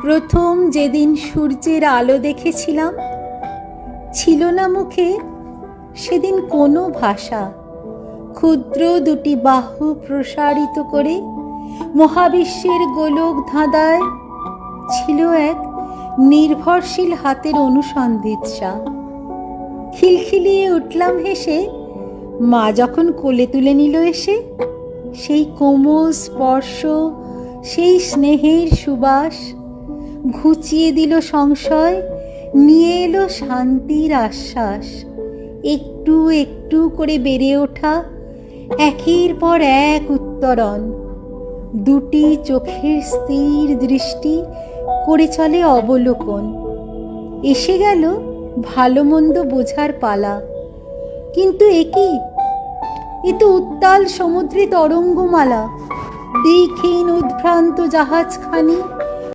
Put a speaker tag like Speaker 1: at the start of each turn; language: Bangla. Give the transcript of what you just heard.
Speaker 1: প্রথম যেদিন সূর্যের আলো দেখেছিলাম, ছিল না মুখে সেদিন কোনো ভাষা। ক্ষুদ্র দুটি বাহু প্রসারিত করে মহাবিশ্বের গোলক ধাঁধায় ছিল এক নির্ভরশীল হাতের অনুসন্ধিৎসা। খিলখিলিয়ে উঠলাম হেসে, মা যখন কোলে তুলে নিল এসে। সেই কোমল স্পর্শ, সেই স্নেহের সুবাস ঘুচিয়ে দিল সংশয়, নিয়ে এলো শান্তির আশ্বাস। একটু একটু করে বেড়ে ওঠা একের পর এক উত্তরণ, দুটি চোখের স্থির দৃষ্টি করে চলে অবলোকন। এসে গেল ভালো মন্দ বোঝার পালা। কিন্তু এ তো উত্তাল সমুদ্রে তরঙ্গমালা। দিকহীন উদ্ভ্রান্ত জাহাজখানি